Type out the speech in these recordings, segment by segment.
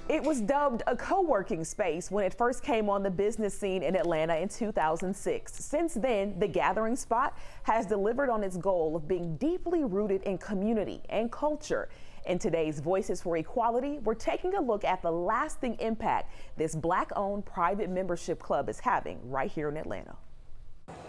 It was dubbed a co-working space when it first came on the business scene in Atlanta in 2006. Since then, the Gathering Spot has delivered on its goal of being deeply rooted in community and culture. In today's Voices for Equality, we're taking a look at the lasting impact this Black-owned private membership club is having right here in Atlanta.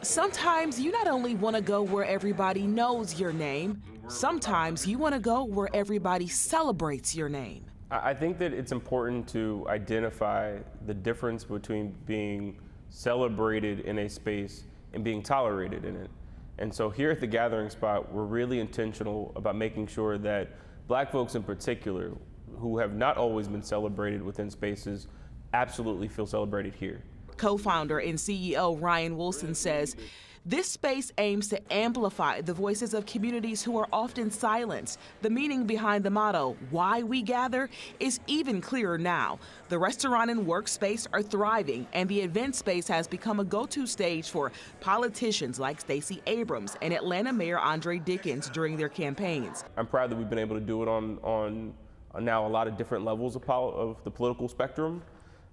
Sometimes you not only want to go where everybody knows your name, sometimes you want to go where everybody celebrates your name. I think that it's important to identify the difference between being celebrated in a space and being tolerated in it. And so here at the Gathering Spot, we're really intentional about making sure that Black folks in particular, who have not always been celebrated within spaces, absolutely feel celebrated here. Co-founder and CEO Ryan Wilson says this space aims to amplify the voices of communities who are often silenced. The meaning behind the motto, "Why We Gather," is even clearer now. The restaurant and workspace are thriving, and the event space has become a go-to stage for politicians like Stacey Abrams and Atlanta Mayor Andre Dickens during their campaigns. I'm proud that we've been able to do it on now a lot of different levels of the political spectrum.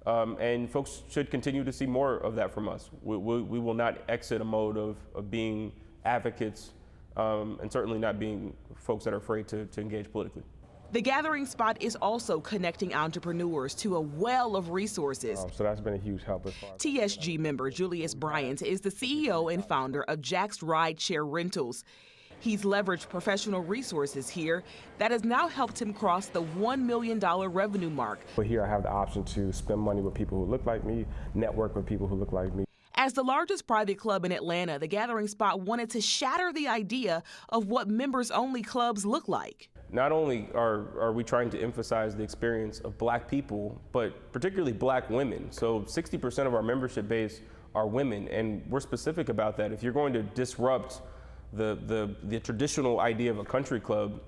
And folks should continue to see more of that from us. We will not exit a mode of being advocates and certainly not being folks that are afraid to engage politically. The Gathering Spot is also connecting entrepreneurs to a well of resources. So that's been a huge help. TSG member Julius Bryant is the CEO and founder of Jack's Rideshare Rentals. He's leveraged professional resources here that has now helped him cross the $1 million revenue mark. But here I have the option to spend money with people who look like me, network with people who look like me. As the largest private club in Atlanta, the Gathering Spot wanted to shatter the idea of what members-only clubs look like. Not only are we trying to emphasize the experience of Black people, but particularly Black women. So 60% of our membership base are women, and we're specific about that. If you're going to disrupt the traditional idea of a country club,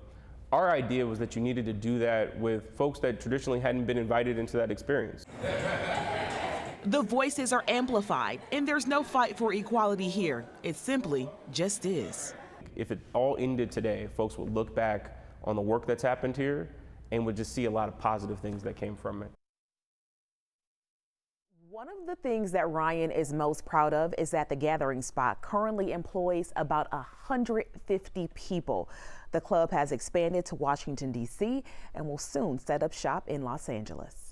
our idea was that you needed to do that with folks that traditionally hadn't been invited into that experience. The voices are amplified, and there's no fight for equality here. It simply just is. If it all ended today, folks would look back on the work that's happened here and would just see a lot of positive things that came from it. One of the things that Ryan is most proud of is that the Gathering Spot currently employs about 150 people. The club has expanded to Washington, D.C. and will soon set up shop in Los Angeles.